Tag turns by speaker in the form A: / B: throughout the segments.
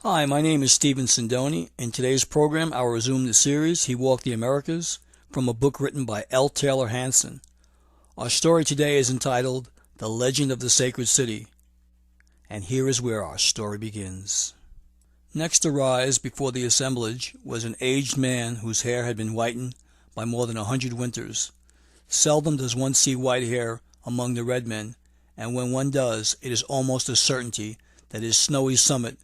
A: Hi, my name is Stephen Sindoni. In today's program, I will resume the series, He Walked the Americas, from a book written by L. Taylor Hansen. Our story today is entitled, The Legend of the Sacred City, and here is where our story begins. Next to rise before the assemblage was an aged man whose hair had been whitened by more than 100 winters. Seldom does one see white hair among the red men, and when one does, it is almost a certainty that his snowy summit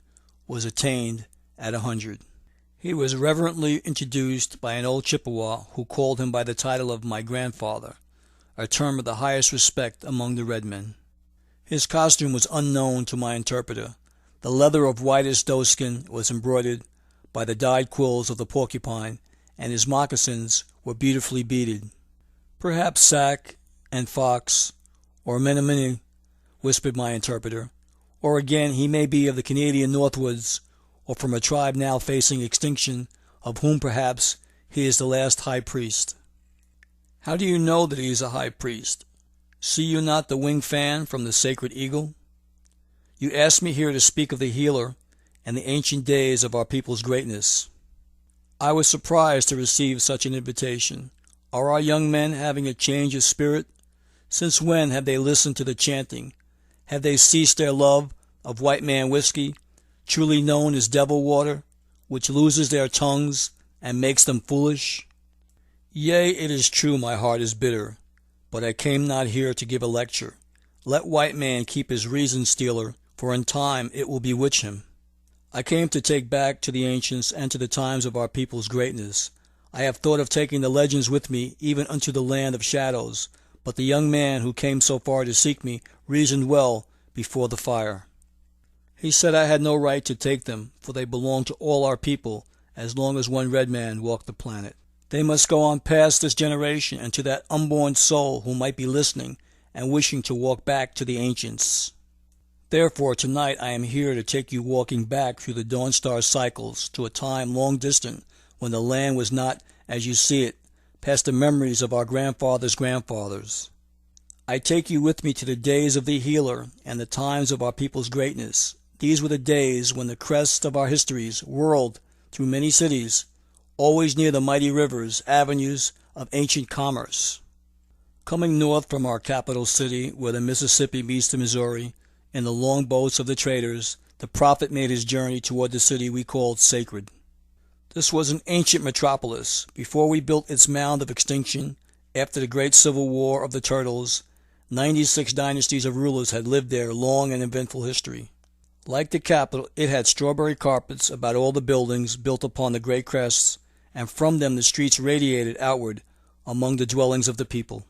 A: was attained at 100. He was reverently introduced by an old Chippewa who called him by the title of my grandfather, a term of the highest respect among the red men. His costume was unknown to my interpreter. The leather of whitest doeskin was embroidered by the dyed quills of the porcupine, and his moccasins were beautifully beaded. Perhaps Sac and Fox, or Menominee, whispered my interpreter, or again he may be of the Canadian Northwoods, or from a tribe now facing extinction, of whom perhaps he is the last high priest. How do you know that he is a high priest? See you not the winged fan from the sacred eagle? You ask me here to speak of the healer and the ancient days of our people's greatness. I was surprised to receive such an invitation. Are our young men having a change of spirit? Since when have they listened to the chanting? Have they ceased their love of white man whiskey, truly known as devil water, which loses their tongues and makes them foolish? Yea, it is true my heart is bitter, but I came not here to give a lecture. Let white man keep his reason stealer, for in time it will bewitch him. I came to take back to the ancients and to the times of our people's greatness. I have thought of taking the legends with me even unto the land of shadows, but the young man who came so far to seek me reasoned well before the fire. He said I had no right to take them, for they belonged to all our people as long as one red man walked the planet. They must go on past this generation and to that unborn soul who might be listening and wishing to walk back to the ancients. Therefore, tonight I am here to take you walking back through the dawn star cycles to a time long distant when the land was not as you see it, past the memories of our grandfathers' grandfathers. I take you with me to the days of the healer and the times of our people's greatness. These were the days when the crest of our histories whirled through many cities, always near the mighty rivers, avenues of ancient commerce. Coming north from our capital city, where the Mississippi meets the Missouri, in the long boats of the traders, the prophet made his journey toward the city we called Sacred. This was an ancient metropolis. Before we built its mound of extinction, after the great civil war of the Turtles, 96 dynasties of rulers had lived there, long and eventful history. Like the capital, it had strawberry carpets about all the buildings built upon the great crests, and from them the streets radiated outward among the dwellings of the people.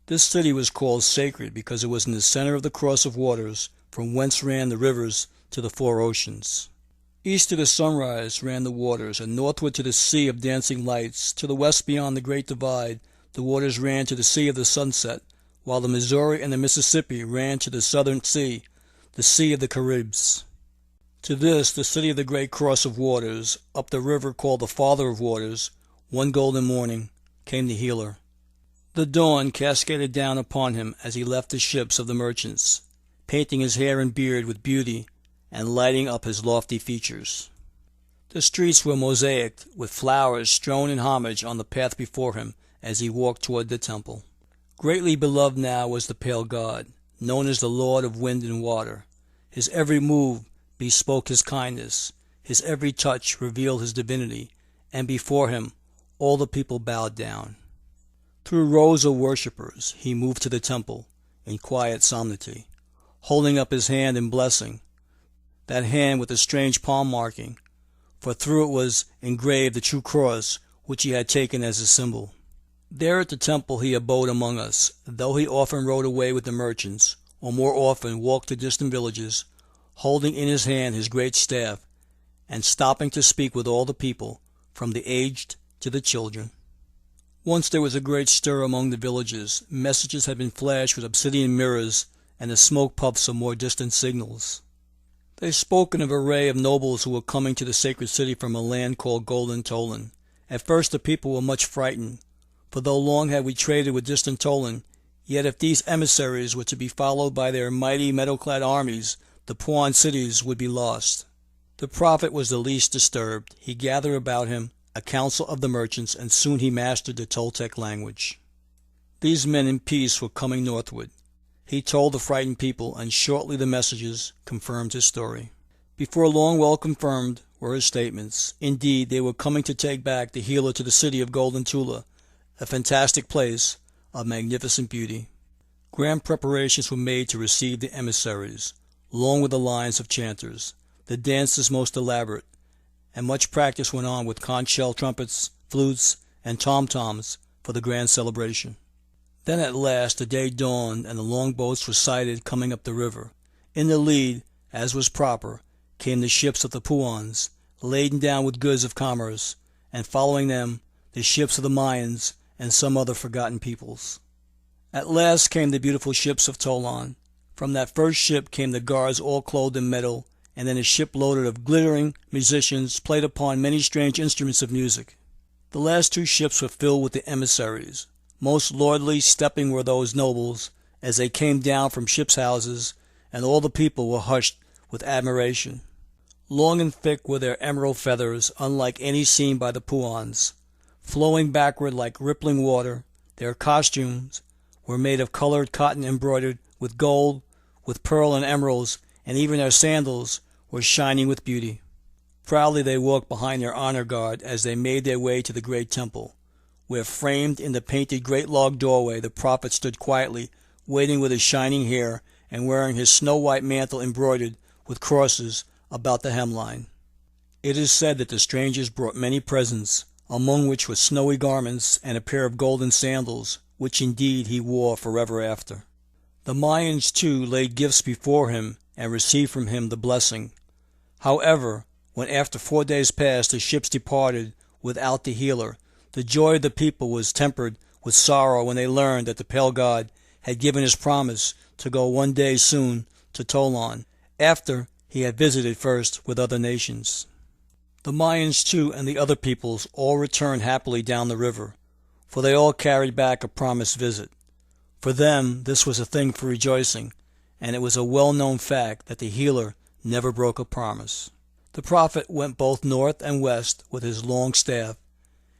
A: This city was called Sacred because it was in the center of the cross of waters, from whence ran the rivers to the four oceans. East to the sunrise ran the waters, and northward to the sea of dancing lights. To the west beyond the great divide, the waters ran to the sea of the sunset, while the Missouri and the Mississippi ran to the southern sea, the Sea of the Caribs. To this, the city of the great cross of waters, up the river called the Father of Waters, one golden morning, came the healer. The dawn cascaded down upon him as he left the ships of the merchants, painting his hair and beard with beauty and lighting up his lofty features. The streets were mosaicked with flowers strewn in homage on the path before him as he walked toward the temple. Greatly beloved now was the pale god, known as the Lord of Wind and Water. His every move bespoke his kindness, his every touch revealed his divinity, and before him all the people bowed down. Through rows of worshippers he moved to the temple in quiet solemnity, holding up his hand in blessing, that hand with a strange palm marking, for through it was engraved the true cross which he had taken as a symbol. There at the temple he abode among us, though he often rode away with the merchants, or more often walked to distant villages, holding in his hand his great staff, and stopping to speak with all the people, from the aged to the children. Once there was a great stir among the villages. Messages had been flashed with obsidian mirrors and the smoke puffs of more distant signals. They spoke of an array of nobles who were coming to the sacred city from a land called Golden Tolan. At first the people were much frightened, for though long had we traded with distant Tolan, yet if these emissaries were to be followed by their mighty metal-clad armies, the Puan cities would be lost. The prophet was the least disturbed. He gathered about him a council of the merchants, and soon he mastered the Toltec language. These men in peace were coming northward. He told the frightened people, and shortly the messages confirmed his story. Before long, well confirmed were his statements. Indeed, they were coming to take back the healer to the city of Golden Tula, a fantastic place of magnificent beauty. Grand preparations were made to receive the emissaries, long with the lines of chanters, the dances most elaborate, and much practice went on with conch shell trumpets, flutes, and tom-toms for the grand celebration. Then at last the day dawned, and the longboats were sighted coming up the river. In the lead, as was proper, came the ships of the Puans, laden down with goods of commerce, and following them the ships of the Mayans and some other forgotten peoples. At last came the beautiful ships of Tolan. From that first ship came the guards all clothed in metal, and then a ship loaded of glittering musicians played upon many strange instruments of music. The last two ships were filled with the emissaries. Most lordly stepping were those nobles as they came down from ships' houses, and all the people were hushed with admiration. Long and thick were their emerald feathers, unlike any seen by the Puans. Flowing backward like rippling water, their costumes were made of colored cotton embroidered with gold, with pearl and emeralds, and even their sandals were shining with beauty. Proudly they walked behind their honor guard as they made their way to the great temple, where framed in the painted great log doorway the prophet stood quietly, waiting with his shining hair and wearing his snow-white mantle embroidered with crosses about the hemline. It is said that the strangers brought many presents, among which were snowy garments and a pair of golden sandals, which indeed he wore forever after. The Mayans too laid gifts before him and received from him the blessing. However, when after 4 days passed the ships departed without the healer, the joy of the people was tempered with sorrow when they learned that the pale god had given his promise to go one day soon to Tolan, after he had visited first with other nations. The Mayans too and the other peoples all returned happily down the river, for they all carried back a promised visit. For them this was a thing for rejoicing, and it was a well-known fact that the healer never broke a promise. The prophet went both north and west with his long staff,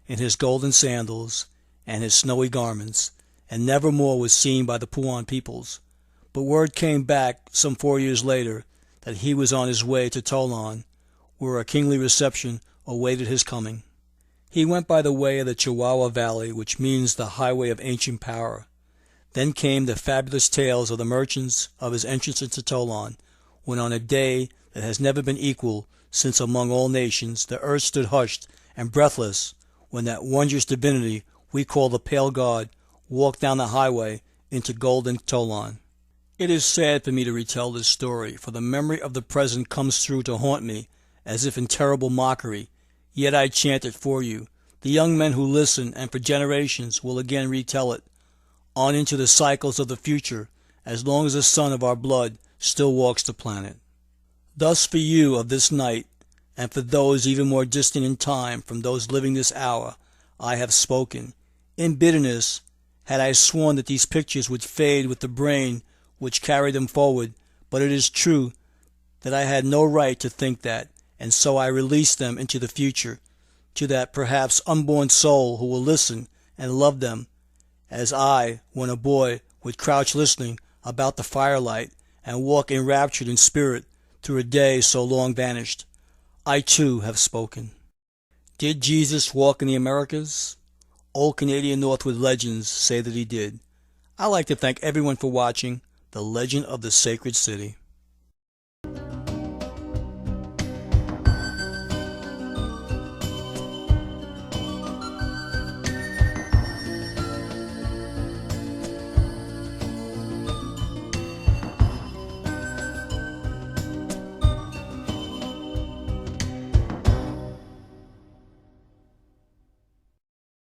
A: in his golden sandals, and his snowy garments, and never more was seen by the Puan peoples. But word came back some 4 years later that he was on his way to Tolan, where a kingly reception awaited his coming. He went by the way of the Chihuahua Valley, which means the highway of ancient power. Then came the fabulous tales of the merchants of his entrance into Tolan, when on a day that has never been equaled since among all nations the earth stood hushed and breathless when that wondrous divinity we call the Pale God walked down the highway into golden Tolan. It is sad for me to retell this story, for the memory of the present comes through to haunt me as if in terrible mockery, yet I chant it for you. The young men who listen and for generations will again retell it, on into the cycles of the future, as long as the son of our blood still walks the planet. Thus for you of this night, and for those even more distant in time from those living this hour, I have spoken. In bitterness had I sworn that these pictures would fade with the brain which carried them forward, but it is true that I had no right to think that, and so I released them into the future, to that perhaps unborn soul who will listen and love them, as I, when a boy, would crouch listening about the firelight and walk enraptured in spirit through a day so long vanished. I too have spoken. Did Jesus walk in the Americas? Old Canadian Northwood legends say that he did. I'd like to thank everyone for watching The Legend of the Sacred City.